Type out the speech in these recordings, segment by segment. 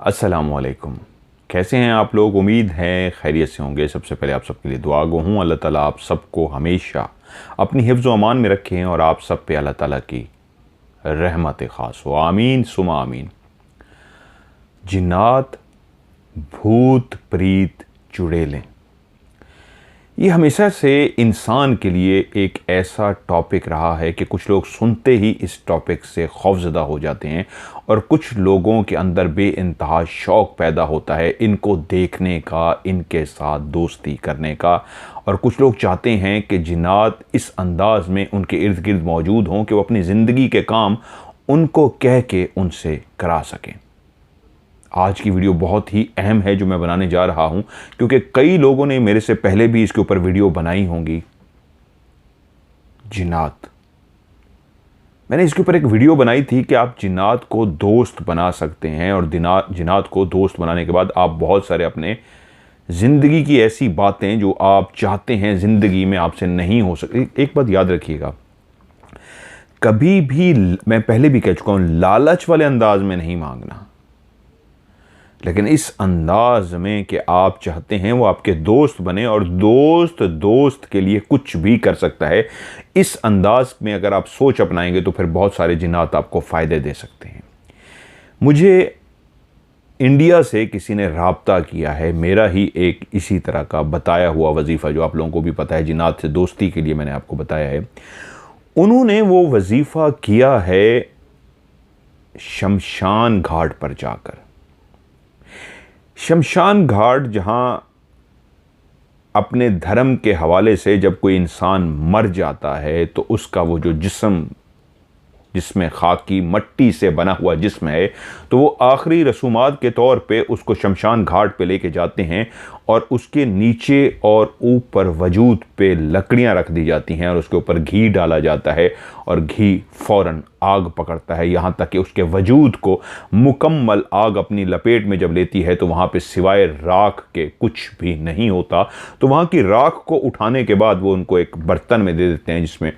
अस्सलामुअलैकुम। कैसे हैं आप लोग? उम्मीद है खैरियत से होंगे। सबसे पहले आप सबके लिए दुआ गो हूँ, अल्लाह ताला आप सबको हमेशा अपनी हिफ्ज़ व अमान में रखें और आप सब पे अल्लाह ताला की रहमत ख़ास हो। आमीन सुमा आमीन। जिन्नात, भूत प्रीत, चुड़ैलें, ये हमेशा से इंसान के लिए एक ऐसा टॉपिक रहा है कि कुछ लोग सुनते ही इस टॉपिक से खौफज़दा हो जाते हैं और कुछ लोगों के अंदर बेइंतहा शौक़ पैदा होता है इनको देखने का, इनके साथ दोस्ती करने का। और कुछ लोग चाहते हैं कि जिन्नात इस अंदाज़ में उनके इर्द गिर्द मौजूद हों कि वो अपनी ज़िंदगी के काम उनको कह के उनसे करा सकें। आज की वीडियो बहुत ही अहम है जो मैं बनाने जा रहा हूं, क्योंकि कई लोगों ने मेरे से पहले भी इसके ऊपर वीडियो बनाई होंगी। जिन्नात, मैंने इसके ऊपर एक वीडियो बनाई थी कि आप जिन्नात को दोस्त बना सकते हैं और जिन्नात को दोस्त बनाने के बाद आप बहुत सारे अपने ज़िंदगी की ऐसी बातें जो आप चाहते हैं ज़िंदगी में आपसे नहीं हो सकती। एक बात याद रखिएगा, कभी भी, मैं पहले भी कह चुका हूं, लालच वाले अंदाज में नहीं मांगना, लेकिन इस अंदाज में कि आप चाहते हैं वो आपके दोस्त बने और दोस्त दोस्त के लिए कुछ भी कर सकता है, इस अंदाज में अगर आप सोच अपनाएंगे तो फिर बहुत सारे जिन्नात आपको फ़ायदे दे सकते हैं। मुझे इंडिया से किसी ने राब्ता किया है, मेरा ही एक इसी तरह का बताया हुआ वजीफ़ा जो आप लोगों को भी पता है, जिन्नात से दोस्ती के लिए मैंने आपको बताया है। उन्होंने वो वजीफ़ा किया है शमशान घाट पर जाकर। शमशान घाट, जहां अपने धर्म के हवाले से जब कोई इंसान मर जाता है तो उसका वो जो जिस्म, जिसमें खाकी मट्टी से बना हुआ जिस्म है, तो वो आखिरी रसूमात के तौर पे उसको शमशान घाट पे लेके जाते हैं और उसके नीचे और ऊपर वजूद पे लकड़ियां रख दी जाती हैं और उसके ऊपर घी डाला जाता है और घी फ़ौरन आग पकड़ता है, यहाँ तक कि उसके वजूद को मुकम्मल आग अपनी लपेट में जब लेती है तो वहाँ पे सिवाय राख के कुछ भी नहीं होता। तो वहाँ की राख को उठाने के बाद वो उनको एक बर्तन में दे देते हैं, जिसमें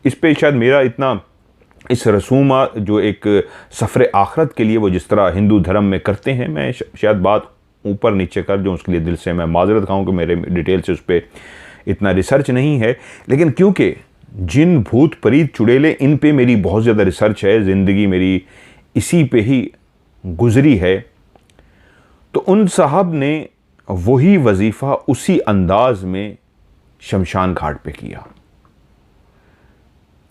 इस पे शायद मेरा इतना, इस रसूमा जो एक सफ़र आखरत के लिए वो जिस तरह हिंदू धर्म में करते हैं, मैं शायद बात ऊपर नीचे कर दूँ, उसके लिए दिल से मैं माजरत खाऊँ कि मेरे डिटेल से उस पर इतना रिसर्च नहीं है। लेकिन क्योंकि जिन, भूत प्रीत, चुड़ैलें, इन पे मेरी बहुत ज़्यादा रिसर्च है, ज़िंदगी मेरी इसी पे ही गुज़री है, तो उन साहब ने वही वजीफ़ा उसी अंदाज में शमशान घाट पे किया।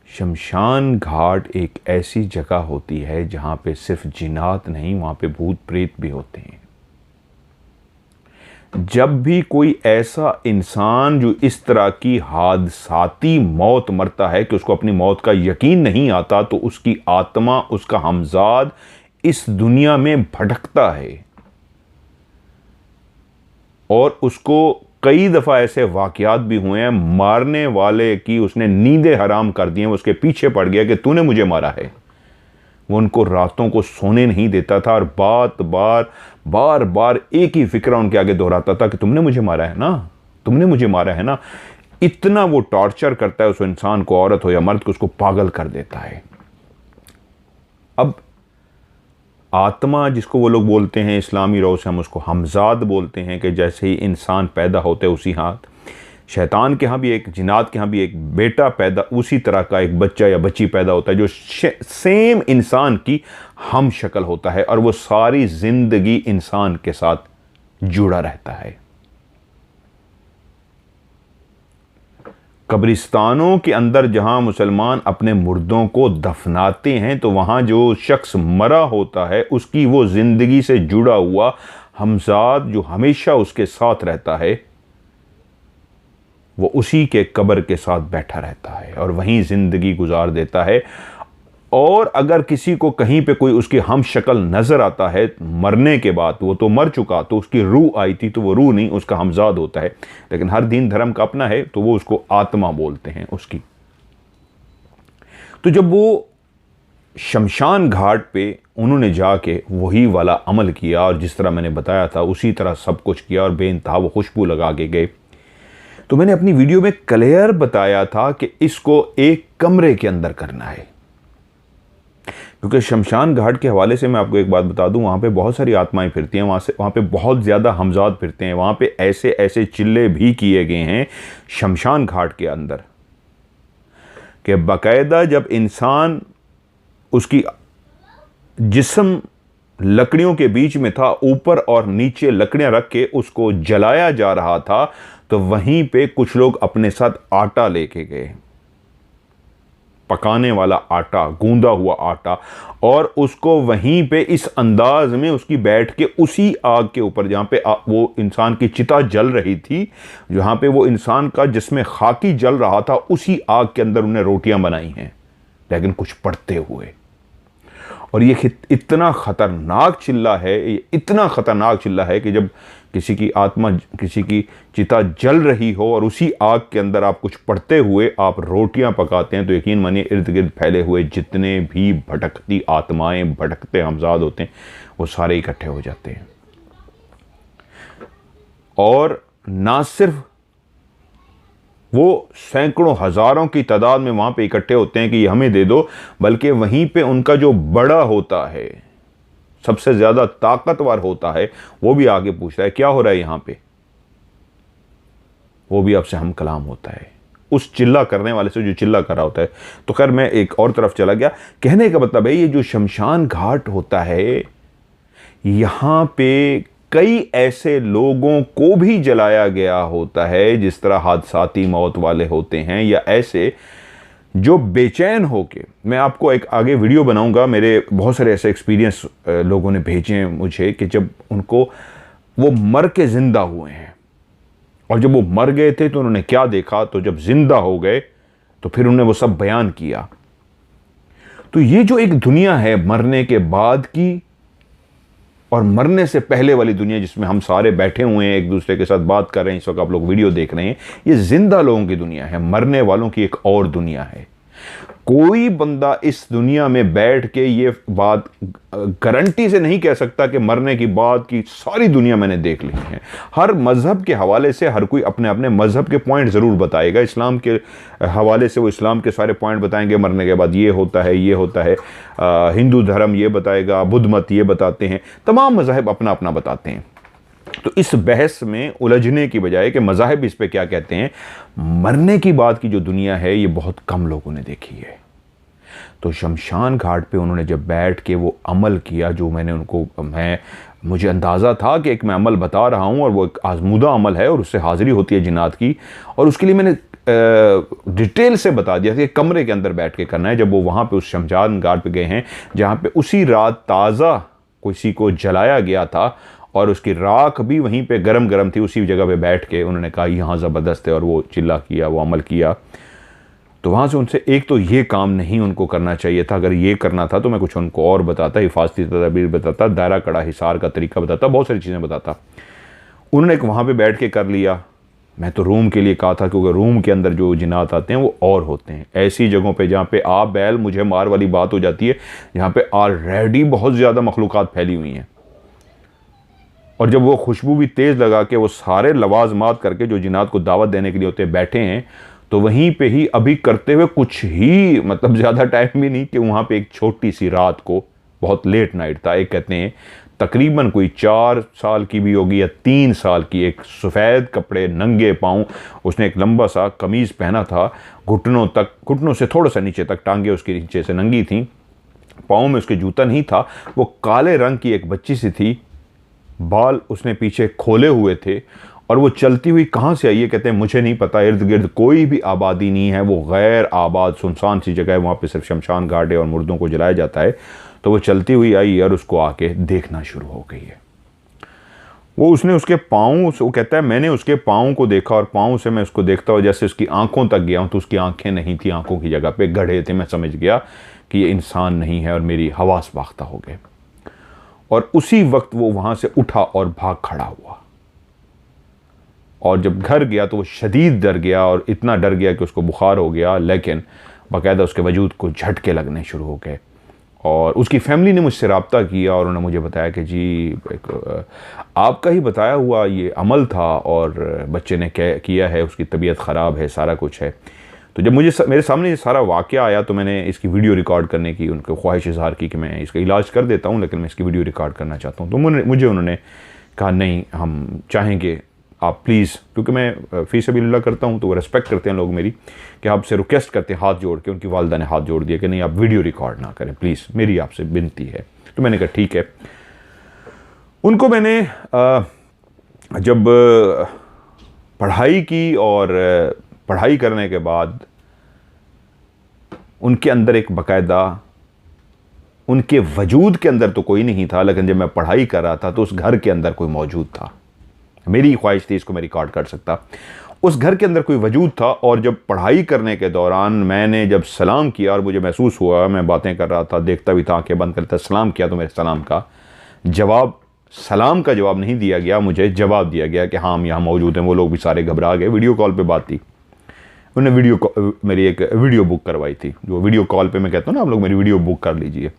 शमशान घाट एक ऐसी जगह होती है जहाँ पे सिर्फ जिन्नात नहीं, वहाँ पे भूत प्रेत भी होते हैं। जब भी कोई ऐसा इंसान जो इस तरह की हादसाती मौत मरता है कि उसको अपनी मौत का यकीन नहीं आता, तो उसकी आत्मा, उसका हमजाद इस दुनिया में भटकता है और उसको कई दफ़ा ऐसे वाक़यात भी हुए हैं, मारने वाले की उसने नींदें हराम कर दी हैं, उसके पीछे पड़ गया कि तूने मुझे मारा है। वो उनको रातों को सोने नहीं देता था और बार बार एक ही फिक्रा उनके आगे दोहराता था कि तुमने मुझे मारा है ना, तुमने मुझे मारा है ना। इतना वो टॉर्चर करता है उस इंसान को, औरत हो या मर्द को, उसको पागल कर देता है। अब आत्मा, जिसको वो लोग बोलते हैं, इस्लामी रौ से हम उसको हमजाद बोलते हैं, कि जैसे ही इंसान पैदा होते उसी हाथ, शैतान के यहाँ भी एक, जिन्नात के यहाँ भी एक बेटा पैदा, उसी तरह का एक बच्चा या बच्ची पैदा होता है जो सेम इंसान की हम शक्ल होता है और वो सारी ज़िंदगी इंसान के साथ जुड़ा रहता है। कब्रिस्तानों के अंदर जहां मुसलमान अपने मुर्दों को दफनाते हैं, तो वहां जो शख्स मरा होता है उसकी वो ज़िंदगी से जुड़ा हुआ हमजाद जो हमेशा उसके साथ रहता है, वो उसी के कब्र के साथ बैठा रहता है और वहीं ज़िंदगी गुजार देता है। और अगर किसी को कहीं पे कोई उसकी हम शक्ल नज़र आता है मरने के बाद, वो तो मर चुका, तो उसकी रूह आई थी, तो वो रूह नहीं, उसका हमजाद होता है। लेकिन हर दीन धर्म का अपना है, तो वो उसको आत्मा बोलते हैं उसकी। तो जब वो शमशान घाट पे उन्होंने जाके वही वाला अमल किया और जिस तरह मैंने बताया था उसी तरह सब कुछ किया और बेइंतहा वो खुशबू लगा के गए, तो मैंने अपनी वीडियो में क्लियर बताया था कि इसको एक कमरे के अंदर करना है, क्योंकि शमशान घाट के हवाले से मैं आपको एक बात बता दूं, वहाँ पे बहुत सारी आत्माएं फिरती हैं, वहाँ पे बहुत ज़्यादा हमजाद फिरते हैं, वहाँ पे ऐसे ऐसे चिल्ले भी किए गए हैं शमशान घाट के अंदर कि बाकायदा जब इंसान उसकी जिस्म लकड़ियों के बीच में था, ऊपर और नीचे लकड़ियां रख के उसको जलाया जा रहा था, तो वहीं पे कुछ लोग अपने साथ आटा लेके गए, पकाने वाला आटा, गूंदा हुआ आटा, और उसको वहीं पे इस अंदाज में उसकी बैठ के उसी आग के ऊपर जहाँ पे वो इंसान की चिता जल रही थी, जहाँ पे वो इंसान का जिसमें खाकी जल रहा था, उसी आग के अंदर उन्हें रोटियां बनाई हैं, लेकिन कुछ पड़ते हुए। और ये इतना ख़तरनाक चिल्ला है, ये इतना ख़तरनाक चिल्ला है कि जब किसी की आत्मा, किसी की चिता जल रही हो और उसी आग के अंदर आप कुछ पड़ते हुए आप रोटियां पकाते हैं, तो यकीन मानिए इर्द गिर्द फैले हुए जितने भी भटकती आत्माएं, भटकते हमजाद होते हैं, वो सारे इकट्ठे हो जाते हैं। और ना सिर्फ वो सैकड़ों हज़ारों की तादाद में वहाँ पे इकट्ठे होते हैं कि ये हमें दे दो, बल्कि वहीं पे उनका जो बड़ा होता है, सबसे ज़्यादा ताकतवर होता है, वो भी आगे पूछता है क्या हो रहा है यहाँ पे, वो भी आपसे हम कलाम होता है उस चिल्ला करने वाले से जो चिल्ला कर रहा होता है। तो खैर मैं एक और तरफ चला गया। कहने का मतलब है ये जो शमशान घाट होता है, यहाँ पे कई ऐसे लोगों को भी जलाया गया होता है जिस तरह हादसाती मौत वाले होते हैं, या ऐसे जो बेचैन होके, मैं आपको एक आगे वीडियो बनाऊंगा, मेरे बहुत सारे ऐसे एक्सपीरियंस लोगों ने भेजे हैं मुझे कि जब उनको वो मर के ज़िंदा हुए हैं, और जब वो मर गए थे तो उन्होंने क्या देखा, तो जब ज़िंदा हो गए तो फिर उन्होंने वो सब बयान किया। तो ये जो एक दुनिया है मरने के बाद की और मरने से पहले वाली दुनिया, जिसमें हम सारे बैठे हुए हैं, एक दूसरे के साथ बात कर रहे हैं, इस वक्त आप लोग वीडियो देख रहे हैं, ये जिंदा लोगों की दुनिया है, मरने वालों की एक और दुनिया है। कोई बंदा इस दुनिया में बैठ के ये बात गारंटी से नहीं कह सकता कि मरने की बाद की सारी दुनिया मैंने देख ली है। हर मज़हब के हवाले से हर कोई अपने अपने मज़हब के पॉइंट ज़रूर बताएगा। इस्लाम के हवाले से वो इस्लाम के सारे पॉइंट बताएंगे, मरने के बाद ये होता है, ये होता है। हिंदू धर्म ये बताएगा, बुद्ध मत ये बताते हैं, तमाम मज़ाहिब अपना अपना बताते हैं। तो इस बहस में उलझने की बजाय कि मज़ाहिब इस पे क्या कहते हैं, मरने की बाद की जो दुनिया है ये बहुत कम लोगों ने देखी है। तो शमशान घाट पे उन्होंने जब बैठ के वो अमल किया, जो मुझे अंदाज़ा था कि एक मैं अमल बता रहा हूँ और वो एक आज़मूदा अमल है और उससे हाज़िरी होती है जिन्नात की, और उसके लिए मैंने डिटेल से बता दिया कि कमरे के अंदर बैठ के करना है। जब वो वहाँ पे उस शमशान घाट पे गए हैं जहाँ पे उसी रात ताज़ा किसी को जलाया गया था और उसकी राख भी वहीं पे गरम गरम थी, उसी जगह पे बैठ के उन्होंने कहा यहाँ ज़बरदस्त है, और वो चिल्ला किया, वो अमल किया। तो वहाँ से उनसे एक तो ये काम नहीं उनको करना चाहिए था, अगर ये करना था तो मैं कुछ उनको और बताता, हिफाजती तदबीर बताता, दायरा कड़ा हिसार का तरीका बताता, बहुत सारी चीज़ें बताता। उन्होंने वहाँ पे बैठ के कर लिया। मैं तो रूम के लिए कहा था, क्योंकि रूम के अंदर जो जिन्नात आते हैं वो और होते हैं ऐसी जगहों पे जहाँ पे आप बैल मुझे मार वाली बात हो जाती है, जहाँ पे ऑलरेडी बहुत ज़्यादा मखलूक़ात फैली हुई हैं, और जब वो खुशबू भी तेज़ लगा के वो सारे लवाजमात करके जो जिन्नात को दावत देने के लिए होते बैठे हैं, तो वहीं पे ही अभी करते हुए कुछ ही मतलब ज़्यादा टाइम भी नहीं कि वहाँ पे एक छोटी सी रात को, बहुत लेट नाइट था, एक कहते हैं तकरीबन कोई 4 साल की भी होगी या 3 साल की, एक सफ़ेद कपड़े, नंगे पाँव, उसने एक लंबा सा कमीज़ पहना था, घुटनों तक, घुटनों से थोड़ा सा नीचे तक टांगे उसके नीचे से नंगी थी, पाँव में उसके जूता नहीं था, वो काले रंग की एक बच्ची सी थी, बाल उसने पीछे खोले हुए थे, और वो चलती हुई कहाँ से आई है कहते हैं मुझे नहीं पता, इर्द गिर्द कोई भी आबादी नहीं है, वो गैर आबाद सुनसान सी जगह है, वहाँ पे सिर्फ शमशान घाट है और मुर्दों को जलाया जाता है। तो वो चलती हुई आई और उसको आके देखना शुरू हो गई है। उसने उसके पाँव, वो कहता है मैंने उसके पाँव को देखा, और पाँव से मैं उसको देखता हूँ जैसे उसकी आंखों तक गया हूँ तो उसकी आंखें नहीं थी, आंखों की जगह पे गड्ढे थे। मैं समझ गया कि ये इंसान नहीं है और मेरी हवास बाख्ता हो गए। और उसी वक्त वो वहाँ से उठा और भाग खड़ा हुआ, और जब घर गया तो वो शदीद डर गया, और इतना डर गया कि उसको बुखार हो गया, लेकिन बाकायदा उसके वजूद को झटके लगने शुरू हो गए। और उसकी फैमिली ने मुझसे रब्ता किया और उन्होंने मुझे बताया कि जी आपका ही बताया हुआ ये अमल था और बच्चे ने किया है, उसकी तबीयत ख़राब है, सारा कुछ है। तो जब मेरे सामने ये सारा वाक़या आया तो मैंने इसकी वीडियो रिकॉर्ड करने की उनको ख्वाहिश इज़हार की कि मैं इसका इलाज कर देता हूँ, लेकिन मैं इसकी वीडियो रिकॉर्ड करना चाहता हूँ। तो मुझे उन्होंने कहा नहीं, हम चाहेंगे आप प्लीज़, क्योंकि मैं फ़ी सबीलिल्लाह करता हूँ तो वो रिस्पेक्ट करते हैं लोग मेरी, कि आपसे रिक्वेस्ट करते हैं हाथ जोड़ के। उनकी वालिदा ने हाथ जोड़ दिया कि नहीं, आप वीडियो रिकॉर्ड ना करें प्लीज़, मेरी आपसे विनती है। तो मैंने कहा ठीक है। उनको मैंने जब पढ़ाई की और पढ़ाई करने के बाद उनके अंदर एक बाकायदा, उनके वजूद के अंदर तो कोई नहीं था, लेकिन जब मैं पढ़ाई कर रहा था तो उस घर के अंदर कोई मौजूद था। मेरी ख्वाहिश थी इसको मैं रिकॉर्ड कर सकता। उस घर के अंदर कोई वजूद था, और जब पढ़ाई करने के दौरान मैंने जब सलाम किया और मुझे महसूस हुआ, मैं बातें कर रहा था, देखता भी था, आंखें बंद करता, सलाम किया तो मेरे सलाम का जवाब नहीं दिया गया, मुझे जवाब दिया गया कि हाँ हम यहाँ मौजूद हैं। वो लोग भी सारे घबरा गए। वीडियो कॉल पे बात थी, उन्होंने मेरी एक वीडियो बुक करवाई थी, जो वीडियो कॉल पे मैं कहता हूँ ना, आप लोग मेरी वीडियो बुक कर लीजिए।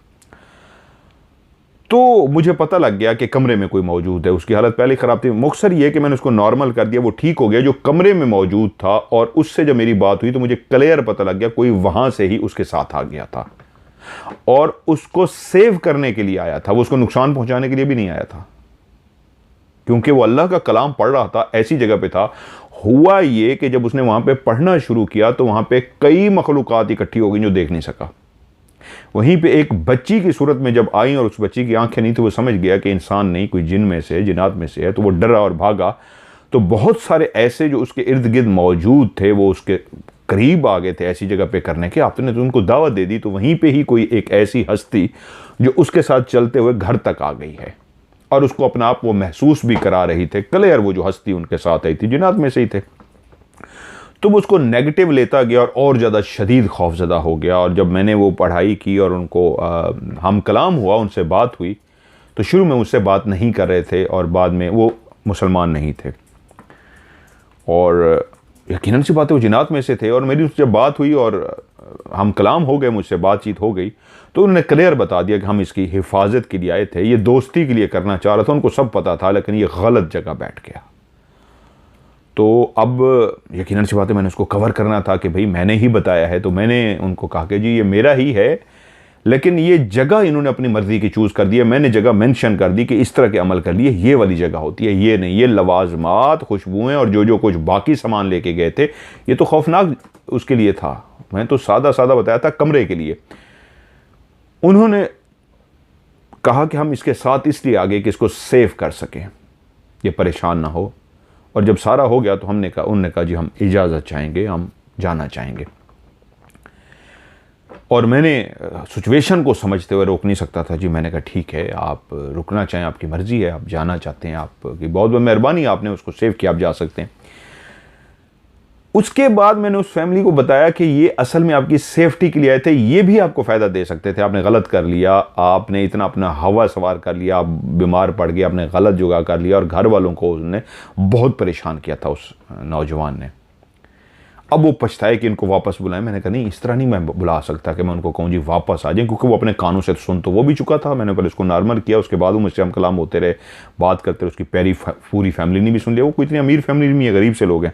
तो मुझे पता लग गया कि कमरे में कोई मौजूद है। उसकी हालत पहले ख़राब थी, मुख्तसर ये कि मैंने उसको नॉर्मल कर दिया, वो ठीक हो गया। जो कमरे में मौजूद था और उससे जब मेरी बात हुई तो मुझे क्लियर पता लग गया कोई वहाँ से ही उसके साथ आ गया था और उसको सेव करने के लिए आया था। वो उसको नुकसान पहुँचाने के लिए भी नहीं आया था, क्योंकि वो अल्लाह का कलाम पढ़ रहा था, ऐसी जगह पे था। हुआ ये कि जब उसने वहाँ पे पढ़ना शुरू किया तो वहाँ पे कई मखलूक़ात इकट्ठी हो गई जो देख नहीं सका। वहीं पे एक बच्ची की सूरत में जब आई और उस बच्ची की आंखें नहीं थी, वो समझ गया कि इंसान नहीं, कोई जिन में से, जिन्नात में से है, तो वो डरा और भागा। तो बहुत सारे ऐसे जो उसके इर्द गिर्द मौजूद थे वो उसके करीब आ गए थे ऐसी जगह पे करने के। आपने तो उनको दावत दे दी। तो वहीं पे ही कोई एक ऐसी हस्ती जो उसके साथ चलते हुए घर तक आ गई है और उसको अपना आप वो महसूस भी करा रही थे क्लियर, वो जो हस्ती उनके साथ आई थी जिन्नात में से ही थे। तो वो उसको नेगेटिव लेता गया और ज़्यादा शदीद खौफज़दा हो गया। और जब मैंने वो पढ़ाई की और उनको हम कलाम हुआ, उनसे बात हुई, तो शुरू में मुझसे बात नहीं कर रहे थे और बाद में वो मुसलमान नहीं थे और यकीनन सी बात है वो जिन्नात में से थे। और मेरी उससे जब बात हुई और हम कलाम हो गए, मुझसे बातचीत हो गई, तो उन्होंने क्लियर बता दिया कि हम इसकी हिफाजत के लिए आए थे, ये दोस्ती के लिए करना चाह रहा था। उनको सब पता था, लेकिन ये गलत जगह बैठ गया। तो अब यकीनन सी बात है मैंने उसको कवर करना था कि भाई मैंने ही बताया है। तो मैंने उनको कहा कि जी ये मेरा ही है, लेकिन ये जगह इन्होंने अपनी मर्ज़ी की चूज़ कर दी है। मैंने जगह मेंशन कर दी कि इस तरह के अमल कर लिए, ये वाली जगह होती है, ये नहीं। ये लवाजमात, खुशबुएँ और जो कुछ बाकी सामान लेके गए थे, ये तो खौफनाक उसके लिए था। मैं तो सादा सादा बताया था कमरे के लिए। उन्होंने कहा कि हम इसके साथ इसलिए आगे कि इसको सेव कर सकें, ये परेशान ना हो। और जब सारा हो गया तो उन्होंने कहा जी हम इजाज़त चाहेंगे, हम जाना चाहेंगे। और मैंने सिचुएशन को समझते हुए रोक नहीं सकता था जी। मैंने कहा ठीक है, आप रुकना चाहें आपकी मर्ज़ी है, आप जाना चाहते हैं, आपकी बहुत बहुत मेहरबानी, आपने उसको सेव किया, आप जा सकते हैं। उसके बाद मैंने उस फैमिली को बताया कि ये असल में आपकी सेफ्टी के लिए आए थे, ये भी आपको फ़ायदा दे सकते थे, आपने गलत कर लिया, आपने इतना अपना हवा सवार कर लिया, आप बीमार पड़ गए, आपने गलत जुगाड़ कर लिया। और घर वालों को उसने बहुत परेशान किया था उस नौजवान ने। अब वो पछताए कि इनको वापस बुलाएं। मैंने कहा नहीं, इस तरह नहीं मैं बुला सकता कि मैं उनको कहूँ जी वापस आ जाएं, क्योंकि वो अपने कानों से सुन तो वो भी चुका था। मैंने पहले उसको नॉर्मल किया, उसके बाद वो मुझसे हम कलाम होते रहे, बात करते रहे। उसकी पूरी फैमिली ने भी सुन लिया। वो कोई इतनी अमीर फैमिली नहीं है, गरीब से लोग हैं।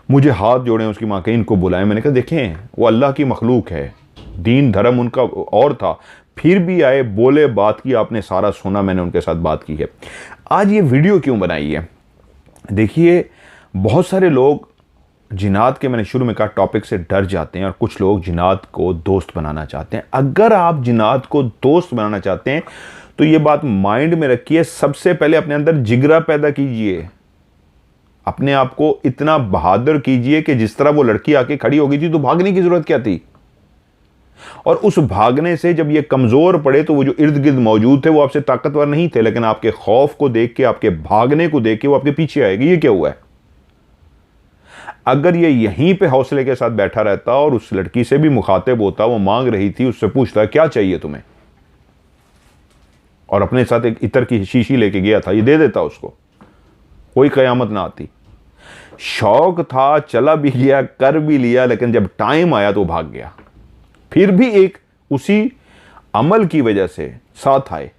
मुझे हाथ जोड़े उसकी माँ के, इनको बुलाएं। मैंने कहा देखें वो अल्लाह की मखलूक है, दीन धर्म उनका और था, फिर भी आए, बोले, बात की, आपने सारा सुना, मैंने उनके साथ बात की है। आज ये वीडियो क्यों बनाई है? देखिए बहुत सारे लोग जिन्नात के, मैंने शुरू में कहा, टॉपिक से डर जाते हैं और कुछ लोग जिन्नात को दोस्त बनाना चाहते हैं। अगर आप जिन्नात को दोस्त बनाना चाहते हैं तो ये बात माइंड में रखिए, सबसे पहले अपने अंदर जिगरा पैदा कीजिए, अपने आप को इतना बहादुर कीजिए कि जिस तरह वो लड़की आके खड़ी हो गई थी तो भागने की जरूरत क्या थी। और उस भागने से जब ये कमजोर पड़े तो वो जो इर्द गिर्द मौजूद थे वो आपसे ताकतवर नहीं थे, लेकिन आपके खौफ को देख के, आपके भागने को देख के वो आपके पीछे आएगी। ये क्या हुआ है? अगर ये यहीं पे हौसले के साथ बैठा रहता और उस लड़की से भी मुखातिब होता, वो मांग रही थी, उससे पूछता क्या चाहिए तुम्हें, और अपने साथ एक इत्र की शीशी लेके गया था, ये दे देता उसको, कोई कयामत ना आती। शौक था, चला भी गया, कर भी लिया, लेकिन जब टाइम आया तो भाग गया। फिर भी एक उसी अमल की वजह से साथ आए।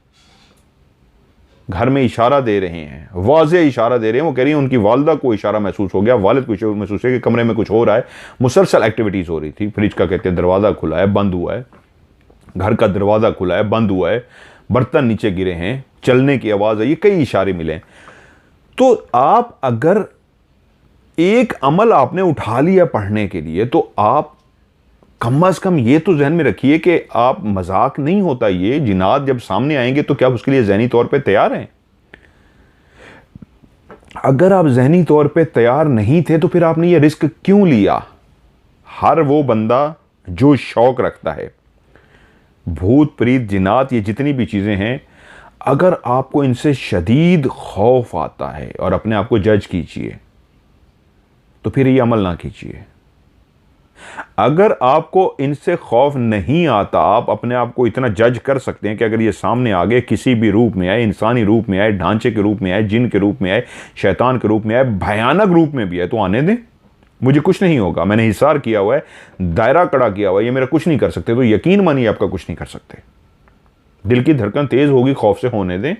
घर में इशारा दे रहे हैं, वाज़े इशारा दे रहे हैं। वो कह रही हैं उनकी वालदा को इशारा महसूस हो गया, वालिद को इशारा महसूस है कि कमरे में कुछ हो रहा है। मुसलसल एक्टिविटीज़ हो रही थी। फ्रिज का कहते हैं दरवाज़ा खुला है, बंद हुआ है, घर का दरवाज़ा खुला है, बंद हुआ है, बर्तन नीचे गिरे हैं, चलने की आवाज़ है, ये कई इशारे मिले। तो आप अगर एक अमल आपने उठा लिया पढ़ने के लिए, तो आप कम अज कम ये तो जहन में रखिए कि आप मजाक नहीं होता ये, जिन्नात जब सामने आएंगे तो क्या आप उसके लिए ज़हनी तौर पे तैयार हैं? अगर आप ज़हनी तौर पे तैयार नहीं थे तो फिर आपने ये रिस्क क्यों लिया? हर वो बंदा जो शौक रखता है, भूत प्रीत जिन्नात ये जितनी भी चीज़ें हैं, अगर आपको इनसे शदीद खौफ आता है और अपने आप को जज कीजिए, तो फिर ये अमल ना कीजिए। अगर आपको इनसे खौफ नहीं आता, आप अपने आप को इतना जज कर सकते हैं कि अगर ये सामने आ गए, किसी भी रूप में आए, इंसानी रूप में आए, ढांचे के रूप में आए, जिन के रूप में आए, शैतान के रूप में आए, भयानक रूप में भी आए, तो आने दें, मुझे कुछ नहीं होगा, मैंने हिसार किया हुआ है, दायरा कड़ा किया हुआ है, ये मेरा कुछ नहीं कर सकते। तो यकीन मानिए आपका कुछ नहीं कर सकते। दिल की धड़कन तेज होगी, खौफ से होने दें,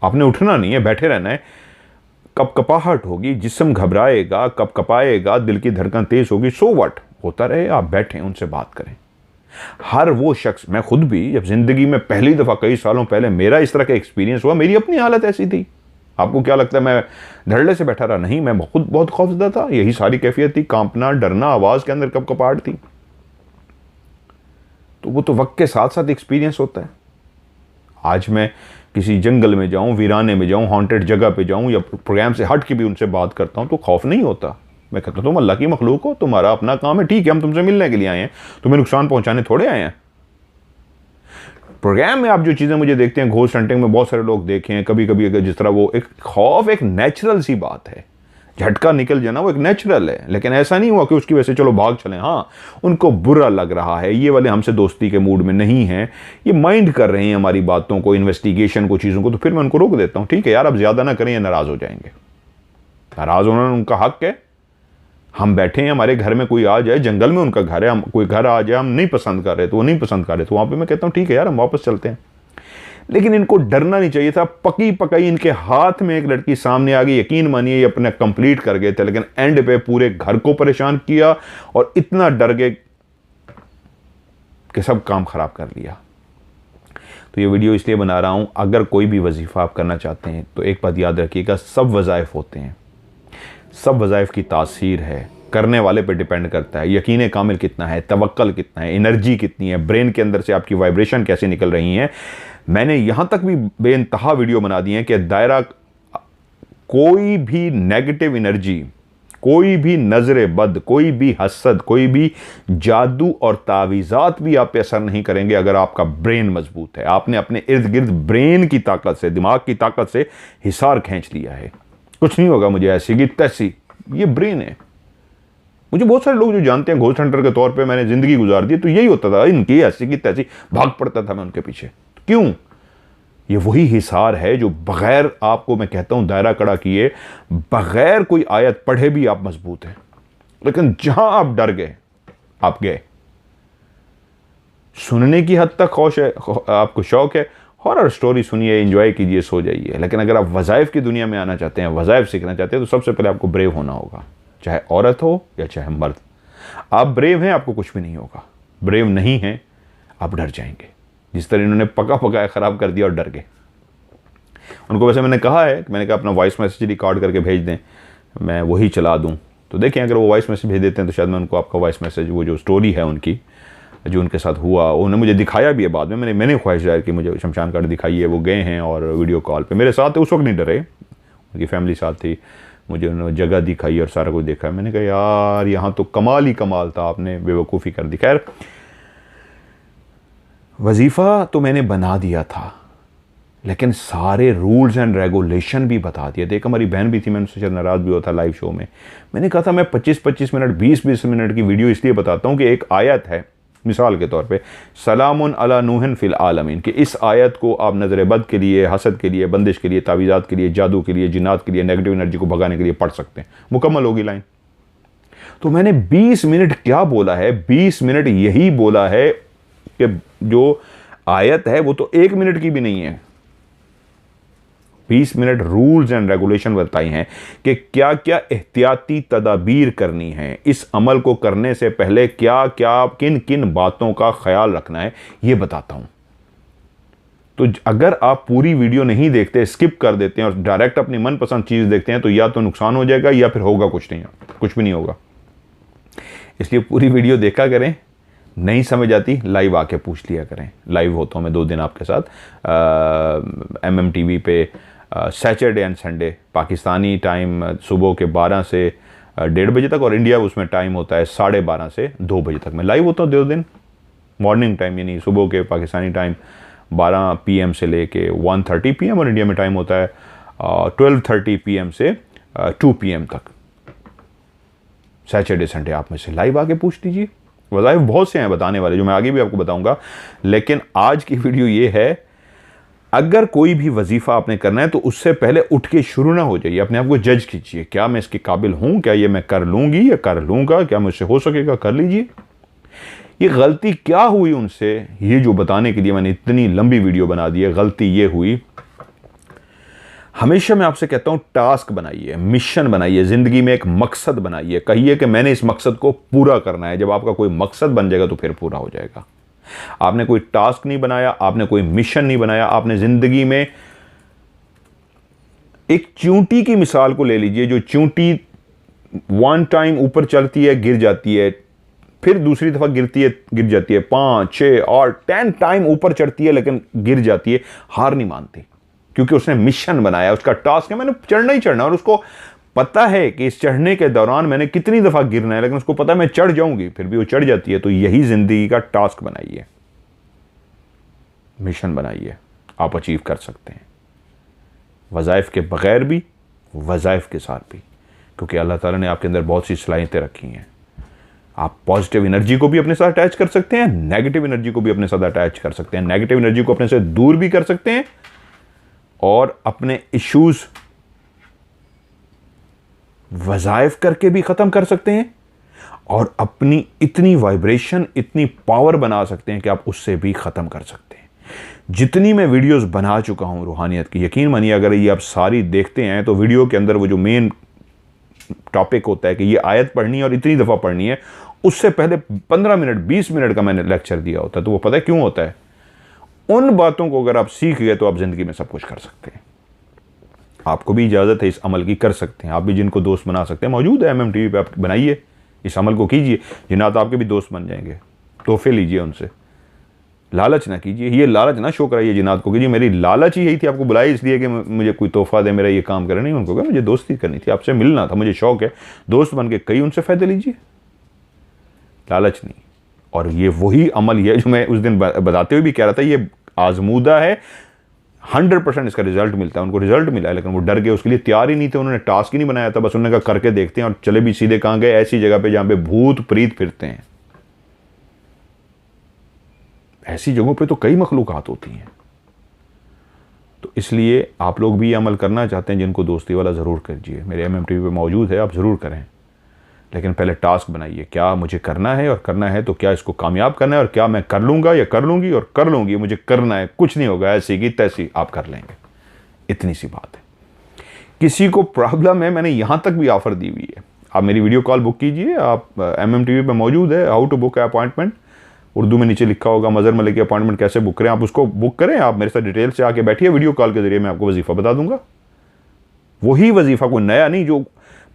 आपने उठना नहीं है, बैठे रहना है। कपकपाहट होगी, जिस्म घबराएगा, कपकपाएगा, दिल की धड़कन तेज होगी, सो व्हाट, होता रहे, आप बैठें, उनसे बात करें। हर वो शख्स, मैं खुद भी जब जिंदगी में पहली दफा कई सालों पहले मेरा इस तरह का एक्सपीरियंस हुआ, मेरी अपनी हालत ऐसी थी। आपको क्या लगता है मैं धड़ल्ले से बैठा रहा? नहीं, मैं खुद बहुत खौफजदा था। यही सारी कैफियत थी, कांपना, डरना, आवाज के अंदर कपकपाहट थी। तो वो तो वक्त के साथ साथ एक्सपीरियंस होता है। आज मैं किसी जंगल में जाऊं, वीराने में जाऊं, हॉन्टेड जगह पे जाऊं, या प्रोग्राम से हट के भी उनसे बात करता हूं, तो खौफ नहीं होता। मैं कहता हूं तुम अल्लाह की मखलूक हो, तुम्हारा अपना काम है, ठीक है, हम तुमसे मिलने के लिए आए हैं, तुम्हें नुकसान पहुंचाने थोड़े आए हैं। प्रोग्राम में आप जो चीज़ें मुझे देखते हैं, घोस्ट हंटिंग में बहुत सारे लोग देखे हैं, कभी कभी अगर जिस तरह वो एक खौफ एक नेचुरल सी बात है, झटका निकल जाना वो एक नेचुरल है, लेकिन ऐसा नहीं हुआ कि उसकी वजह से चलो भाग चलें। हाँ, उनको बुरा लग रहा है, ये वाले हमसे दोस्ती के मूड में नहीं हैं, ये माइंड कर रहे हैं हमारी बातों को, इन्वेस्टिगेशन को, चीज़ों को, तो फिर मैं उनको रोक देता हूँ, ठीक है यार, अब ज़्यादा ना करें, या नाराज़ हो जाएंगे। नाराज़ होना उनका हक है। हम बैठे हैं, हमारे घर में कोई आ जाए, जंगल में उनका घर है, हम कोई घर आ जाए, हम नहीं पसंद कर रहे, तो वो नहीं पसंद कर रहे, तो वहाँ पे मैं कहता हूँ ठीक है यार, हम वापस चलते हैं। लेकिन इनको डरना नहीं चाहिए था। पकी पकाई इनके हाथ में एक लड़की सामने आ गई, यकीन मानिए ये अपने कंप्लीट कर गए थे, लेकिन एंड पे पूरे घर को परेशान किया और इतना डर गए कि सब काम खराब कर लिया। तो ये वीडियो इसलिए बना रहा हूं, अगर कोई भी वजीफा आप करना चाहते हैं तो एक बात याद रखिएगा, सब वज़ाइफ होते हैं, सब वज़ाइफ की तासीर है, करने वाले पे डिपेंड करता है, यकीन कामिल कितना है, तवक्कल कितना है, एनर्जी कितनी है, ब्रेन के अंदर से आपकी वाइब्रेशन कैसे निकल रही हैं। मैंने यहाँ तक भी बेइंतहा वीडियो बना दी है कि दायरा, कोई भी नेगेटिव एनर्जी, कोई भी नजर बद, कोई भी हसद, कोई भी जादू और तावीज़ात भी आप पे असर नहीं करेंगे अगर आपका ब्रेन मजबूत है। आपने अपने इर्द गिर्द ब्रेन की ताकत से, दिमाग की ताकत से हिसार खींच लिया है। कुछ नहीं होगा मुझे ऐसी की तैसी, ये ब्रेन है। मुझे बहुत सारे लोग जो जानते हैं, घोस्ट हंटर के तौर पे मैंने जिंदगी गुजार दी, तो यही होता था, इनकी ऐसी की तैसी, भाग पड़ता था मैं उनके पीछे। क्यों? ये वही हिसार है जो बगैर, आपको मैं कहता हूं दायरा कड़ा किए, बगैर कोई आयत पढ़े भी आप मजबूत हैं। लेकिन जहां आप डर गए, आप गए। सुनने की हद तक खौश है, आपको शौक है, हॉरर स्टोरी सुनिए, एंजॉय कीजिए, सो जाइए। लेकिन अगर आप वज़ाइफ की दुनिया में आना चाहते हैं, वज़ाइफ सीखना चाहते हैं, तो सबसे पहले आपको ब्रेव होना होगा, चाहे औरत हो या चाहे मर्द। आप ब्रेव हैं, आपको कुछ भी नहीं होगा। ब्रेव नहीं हैं, आप डर जाएंगे। जिस तरह इन्होंने पका पकाया ख़राब कर दिया और डर गए। उनको वैसे मैंने कहा है कि मैंने कहा अपना वॉइस मैसेज रिकॉर्ड करके भेज दें, मैं वही चला दूं। तो देखें अगर वो वॉइस मैसेज भेज देते हैं तो शायद मैं उनको आपका वॉइस मैसेज, वो जो स्टोरी है उनकी, जो उनके साथ हुआ, उन्होंने मुझे दिखाया भी है बाद में। मैंने ख्वाहिश जाहिर की मुझे शमशान घाट दिखाई है। वो गए हैं और वीडियो कॉल पे मेरे साथ, उस वक्त नहीं डरे, उनकी फैमिली साथ थी, मुझे उन्होंने जगह दिखाई और सारा कुछ देखा। मैंने कहा यार यहाँ तो कमाल ही कमाल था, आपने बेवकूफ़ी कर दी। खैर, वजीफ़ा तो मैंने बना दिया था, लेकिन सारे रूल्स एंड रेगुलेशन भी बता दिए थे। एक हमारी बहन भी थी, मैं उनसे नाराज़ भी हुआ था लाइव शो में। मैंने कहा था मैं 25-25 मिनट, 20-20 मिनट की वीडियो इसलिए बताता हूँ कि एक आयत है, मिसाल के तौर पे, सलामुन अला नूहन फिल आलमीन, कि इस आयत को आप नज़र बद के लिए, हसद के लिए, बंदिश के लिए, तावीज़ात के लिए, जादू के लिए, जिन्नात के लिए, नेगेटिव एनर्जी को भगाने के लिए पढ़ सकते हैं। मुकम्मल होगी लाइन। तो मैंने 20 मिनट क्या बोला है? 20 मिनट यही बोला है कि जो आयत है वो तो 1 मिनट की भी नहीं है। 20 मिनट रूल्स एंड रेगुलेशन बताई हैं कि क्या क्या एहतियाती तदाबीर करनी है, इस अमल को करने से पहले क्या क्या किन किन बातों का ख्याल रखना है, ये बताता हूं। तो अगर आप पूरी वीडियो नहीं देखते, स्किप कर देते हैं और डायरेक्ट अपनी मनपसंद चीज़ देखते हैं, तो या तो नुकसान हो जाएगा या फिर होगा कुछ नहीं, कुछ भी नहीं होगा। इसलिए पूरी वीडियो देखा करें, नहीं समझ आती लाइव आके पूछ लिया करें। लाइव होता हूँ मैं 2 दिन आपके साथ MMTV पे, Saturday and Sunday Pakistani time सुबह के 12 से 1:30 बजे तक, और इंडिया उसमें टाइम होता है 12:30 से 2 बजे तक। मैं लाइव होता हूँ 2 दिन, मॉर्निंग टाइम यानी सुबह के पाकिस्तानी टाइम 12 PM से लेके 1:30 PM, और इंडिया में टाइम होता है 12:30 PM से 2 PM तक। सैटरडे संडे आप में से लाइव आके पूछ लीजिए। वज़ाइफ बहुत से हैं बताने वाले, जो मैं आगे भी आपको बताऊंगा, लेकिन आज की वीडियो ये है, अगर कोई भी वजीफ़ा आपने करना है तो उससे पहले उठ के शुरू ना हो जाइए, अपने आप को जज कीजिए, क्या मैं इसके काबिल हूं, क्या ये मैं कर लूंगी या कर लूंगा, क्या मुझसे हो सकेगा, कर लीजिए। ये गलती क्या हुई उनसे, ये जो बताने के लिए मैंने इतनी लंबी वीडियो बना दी है। गलती ये हुई, हमेशा मैं आपसे कहता हूं टास्क बनाइए, मिशन बनाइए, जिंदगी में एक मकसद बनाइए, कहिए कि मैंने इस मकसद को पूरा करना है। जब आपका कोई मकसद बन जाएगा तो फिर पूरा हो जाएगा। आपने कोई टास्क नहीं बनाया, आपने कोई मिशन नहीं बनाया, आपने जिंदगी में एक चींटी की मिसाल को ले लीजिए, जो चींटी 1 टाइम ऊपर चलती है, गिर जाती है, फिर दूसरी दफा गिरती है, गिर जाती है, 5, 6 और 10 टाइम ऊपर चढ़ती है, लेकिन गिर जाती है, हार नहीं मानती, क्योंकि उसने मिशन बनाया, उसका टास्क है मैंने चढ़ना ही चढ़ना, और उसको पता है कि इस चढ़ने के दौरान मैंने कितनी दफा गिरना है, लेकिन उसको पता है मैं चढ़ जाऊंगी, फिर भी वो चढ़ जाती है। तो यही जिंदगी का टास्क बनाइए, मिशन बनाइए, आप अचीव कर सकते हैं, वज़ाइफ के बगैर भी, वज़ाइफ के साथ भी, क्योंकि अल्लाह ताला ने आपके अंदर बहुत सी सलाहियतें रखी हैं। आप पॉजिटिव एनर्जी को भी अपने साथ अटैच कर सकते हैं, नेगेटिव एनर्जी को भी अपने साथ अटैच कर सकते हैं, नेगेटिव एनर्जी को अपने से दूर भी कर सकते हैं, और अपने इश्यूज वज़ाइफ करके भी ख़त्म कर सकते हैं, और अपनी इतनी वाइब्रेशन, इतनी पावर बना सकते हैं कि आप उससे भी ख़त्म कर सकते हैं। जितनी मैं वीडियोस बना चुका हूं रूहानियत की, यकीन मानिए अगर ये आप सारी देखते हैं तो वीडियो के अंदर वो जो मेन टॉपिक होता है कि ये आयत पढ़नी है और इतनी दफ़ा पढ़नी है, उससे पहले 15 मिनट 20 मिनट का मैंने लेक्चर दिया होता है। तो वो पता है क्यों होता है? उन बातों को अगर आप सीख गए तो आप ज़िंदगी में सब कुछ कर सकते हैं। आपको भी इजाज़त है इस अमल की, कर सकते हैं। आप भी जिनको दोस्त बना सकते हैं, मौजूद है MMTV पे, आप बनाइए, इस अमल को कीजिए, जिन्नात आपके भी दोस्त बन जाएंगे। तोहफे लीजिए उनसे, लालच ना कीजिए, ये लालच ना शो कराइए जिन्नात को कीजिए मेरी लालच ही यही थी, आपको बुलाई इसलिए कि मुझे कोई तोहफा दे, मेरा ये काम करे, नहीं। उनको कहा मुझे दोस्ती करनी थी, आपसे मिलना था, मुझे शौक है, दोस्त बन के कई उनसे फ़ायदे लीजिए, लालच नहीं। और ये वही अमल है जो मैं उस दिन बताते हुए भी कह रहा था, ये आजमूदा है, 100% इसका रिजल्ट मिलता है। उनको रिजल्ट मिला है, लेकिन वो डर गए, उसके लिए तैयार ही नहीं थे, उन्होंने टास्क ही नहीं बनाया था, बस उन्होंने कहा करके देखते हैं, और चले भी सीधे कहाँ गए, ऐसी जगह पे जहाँ पे भूत प्रीत फिरते हैं। ऐसी जगहों पे तो कई मखलूकात होती हैं। तो इसलिए आप लोग भी ये अमल करना चाहते हैं, जिनको दोस्ती वाला ज़रूर कीजिए, मेरे MMTV पे मौजूद है, आप ज़रूर करें। लेकिन पहले टास्क बनाइए, क्या मुझे करना है, और करना है तो क्या इसको कामयाब करना है, और क्या मैं कर लूँगा या कर लूँगी, और कर लूँगी, मुझे करना है, कुछ नहीं होगा, ऐसी की तैसी आप कर लेंगे। इतनी सी बात है। किसी को प्रॉब्लम है, मैंने यहाँ तक भी ऑफ़र दी हुई है, आप मेरी वीडियो कॉल बुक कीजिए, आप MMTV पे मौजूद है, how to book appointment, Urdu में नीचे लिखा होगा, मज़हर मलिक की अपॉइंटमेंट कैसे बुक करें, आप उसको बुक करें, आप मेरे साथ डिटेल से आके बैठिए, वीडियो कॉल के जरिए मैं आपको वजीफ़ा बता दूंगा। वही वजीफ़ा, कोई नया नहीं, जो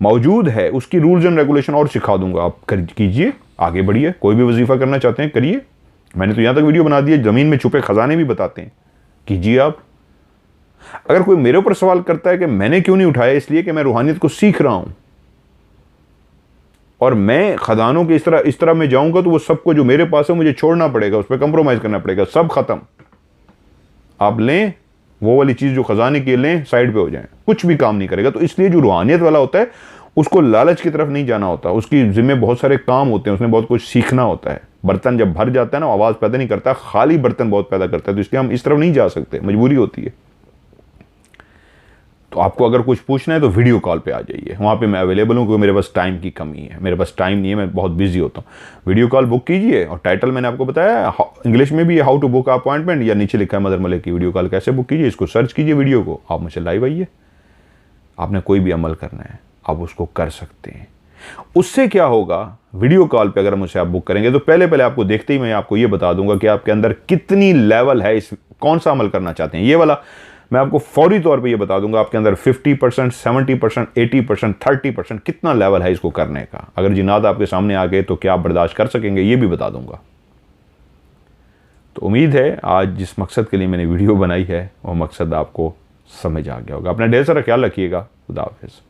मौजूद है उसकी रूल्स एंड रेगुलेशन और सिखा दूंगा, आप कीजिए, आगे बढ़िए। कोई भी वजीफ़ा करना चाहते हैं करिए, मैंने तो यहाँ तक वीडियो बना दी है, ज़मीन में छुपे खजाने भी बताते हैं, कीजिए आप। अगर कोई मेरे ऊपर सवाल करता है कि मैंने क्यों नहीं उठाया, इसलिए कि मैं रूहानियत को सीख रहा हूँ, और मैं खजानों के इस तरह मैं जाऊंगा तो वो सबको जो मेरे पास है मुझे छोड़ना पड़ेगा, उस पर कंप्रोमाइज़ करना पड़ेगा, सब खत्म। आप लें वो वाली चीज़ जो खजाने की लें, साइड पे हो जाएं, कुछ भी काम नहीं करेगा। तो इसलिए जो रूहानियत वाला होता है उसको लालच की तरफ नहीं जाना होता, उसकी जिम्मे बहुत सारे काम होते हैं, उसने बहुत कुछ सीखना होता है। बर्तन जब भर जाता है ना, आवाज़ पैदा नहीं करता, खाली बर्तन बहुत पैदा करता है, तो इसलिए हम इस तरफ नहीं जा सकते, मजबूरी होती है। तो आपको अगर कुछ पूछना है तो वीडियो कॉल पे आ जाइए, वहाँ पे मैं अवेलेबल हूँ, क्योंकि मेरे पास टाइम की कमी है, मेरे पास टाइम नहीं है, मैं बहुत बिजी होता हूँ। वीडियो कॉल बुक कीजिए, और टाइटल मैंने आपको बताया इंग्लिश में भी है, हाउ टू बुक अपॉइंटमेंट, या नीचे लिखा है मदर मलिक की वीडियो कॉल कैसे बुक कीजिए, इसको सर्च कीजिए वीडियो को, आप मुझसे लाइव आइए। आपने कोई भी अमल करना है आप उसको कर सकते हैं। उससे क्या होगा, वीडियो कॉल पे अगर मुझसे आप बुक करेंगे तो पहले पहले आपको देखते ही मैं आपको ये बता दूंगा कि आपके अंदर कितनी लेवल है, इस कौन सा अमल करना चाहते हैं। ये वाला मैं आपको फौरी तौर पे ये बता दूंगा आपके अंदर 50%, 70%, 80%, 30% कितना लेवल है इसको करने का। अगर जिन्नात आपके सामने आ गए तो क्या आप बर्दाश्त कर सकेंगे, ये भी बता दूंगा। तो उम्मीद है आज जिस मकसद के लिए मैंने वीडियो बनाई है वो मकसद आपको समझ आ गया होगा। अपना ढेर सारा ख्याल रखिएगा। खुदा हाफिज़।